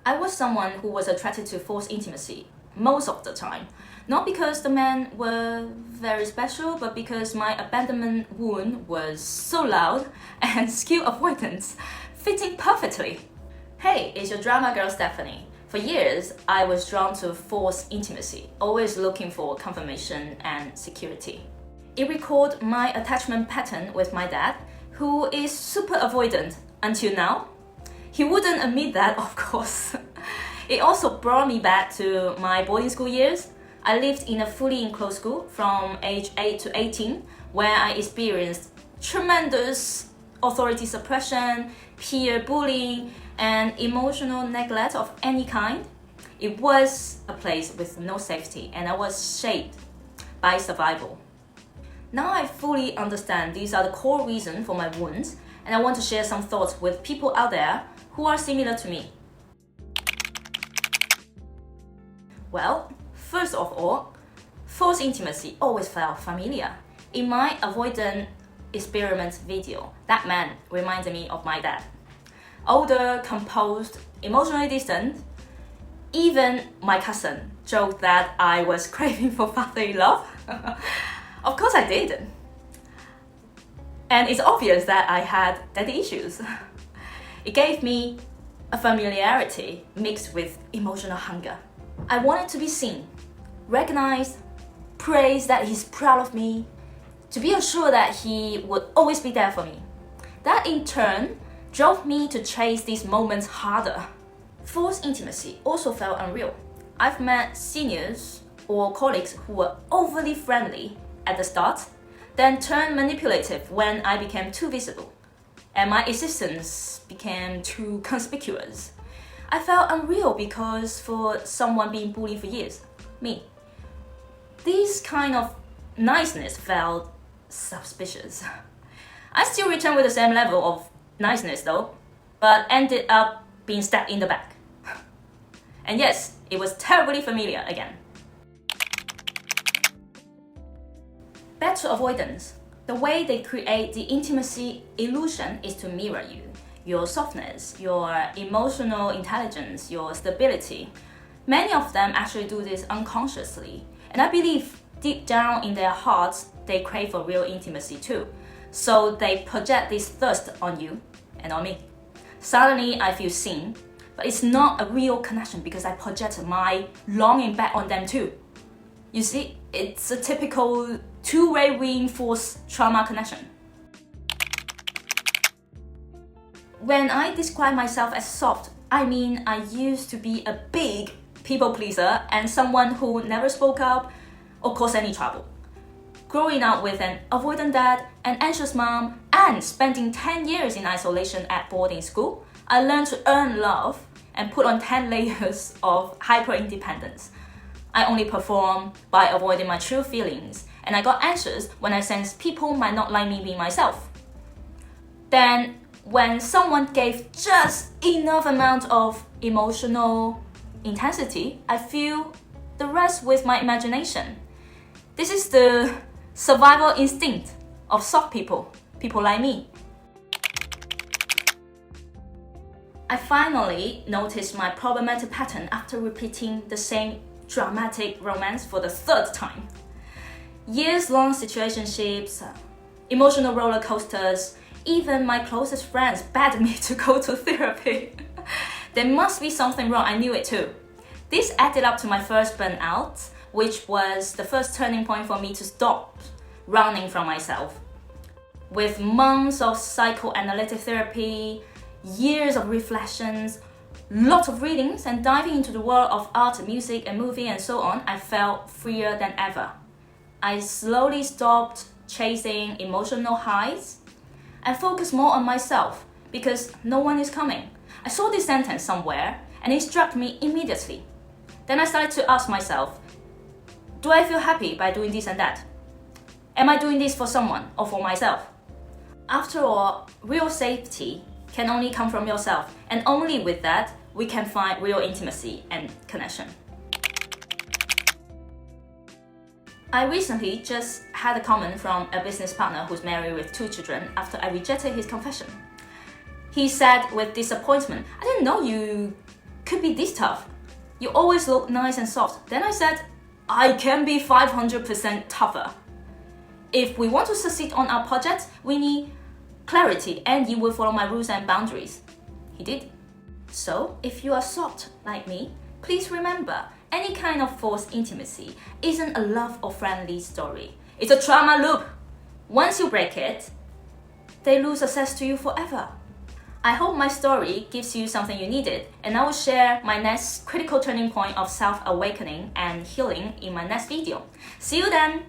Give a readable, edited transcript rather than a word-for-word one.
I was someone who was attracted to forced intimacy most of the time. Not because the men were very special, but because my abandonment wound was so loud and skill avoidance fitting perfectly. Hey, it's your drama girl Stephanie. For years, I was drawn to forced intimacy, always looking for confirmation and security. It recalled my attachment pattern with my dad, who is super avoidant until now. He wouldn't admit that, of course. It also brought me back to my boarding school years. I lived in a fully enclosed school from age 8 to 18, where I experienced tremendous authority suppression, peer bullying, and emotional neglect of any kind. It was a place with no safety, and I was shaped by survival. Now I fully understand these are the core reasons for my wounds, and I want to share some thoughts with people out there who are similar to me. Well, first of all, forced intimacy always felt familiar. In my avoidant experiment video, that man reminded me of my dad. Older, composed, emotionally distant. Even my cousin joked that I was craving for fatherly love. Of course I did. And it's obvious that I had daddy issues. It gave me a familiarity mixed with emotional hunger. I wanted to be seen, recognized, praised that he's proud of me, to be assured that he would always be there for me. That in turn drove me to chase these moments harder. Forced intimacy also felt unreal. I've met seniors or colleagues who were overly friendly at the start, then turned manipulative when I became too visible, and my existence became too conspicuous. I felt unreal because for someone being bullied for years, me, this kind of niceness felt suspicious. I still returned with the same level of niceness though, but ended up being stabbed in the back. And yes, it was terribly familiar again. Back to avoidance. The way they create the intimacy illusion is to mirror you. Your softness, your emotional intelligence, your stability. Many of them actually do this unconsciously. And I believe deep down in their hearts, they crave for real intimacy too. So they project this thirst on you and on me. Suddenly I feel seen, but it's not a real connection because I project my longing back on them too. You see, it's a typical two-way reinforced trauma connection. When I describe myself as soft, I mean I used to be a big people pleaser and someone who never spoke up or caused any trouble. Growing up with an avoidant dad, an anxious mom, and spending 10 years in isolation at boarding school, I learned to earn love and put on 10 layers of hyper-independence. I only perform by avoiding my true feelings, and I got anxious when I sensed people might not like me being myself. Then, when someone gave just enough amount of emotional intensity, I feel the rest with my imagination. This is the survival instinct of soft people like me. I finally noticed my problematic pattern after repeating the same dramatic romance for the third time. Years-long situationships, emotional roller coasters, even my closest friends begged me to go to therapy. There must be something wrong, I knew it too. This added up to my first burnout, which was the first turning point for me to stop running from myself. With months of psychoanalytic therapy, years of reflections, lots of readings, and diving into the world of art, music, and movie, and so on, I felt freer than ever. I slowly stopped chasing emotional highs and focused more on myself because no one is coming. I saw this sentence somewhere and it struck me immediately. Then I started to ask myself, do I feel happy by doing this and that? Am I doing this for someone or for myself? After all, real safety can only come from yourself, and only with that we can find real intimacy and connection. I recently just had a comment from a business partner who's married with 2 children after I rejected his confession. He said with disappointment, I didn't know you could be this tough. You always look nice and soft. Then I said, I can be 500% tougher. If we want to succeed on our projects, we need clarity, and you will follow my rules and boundaries. He did. So, if you are soft like me, please remember, any kind of forced intimacy isn't a love or friendly story. It's a trauma loop. Once you break it, they lose access to you forever. I hope my story gives you something you needed, and I will share my next critical turning point of self-awakening and healing in my next video. See you then!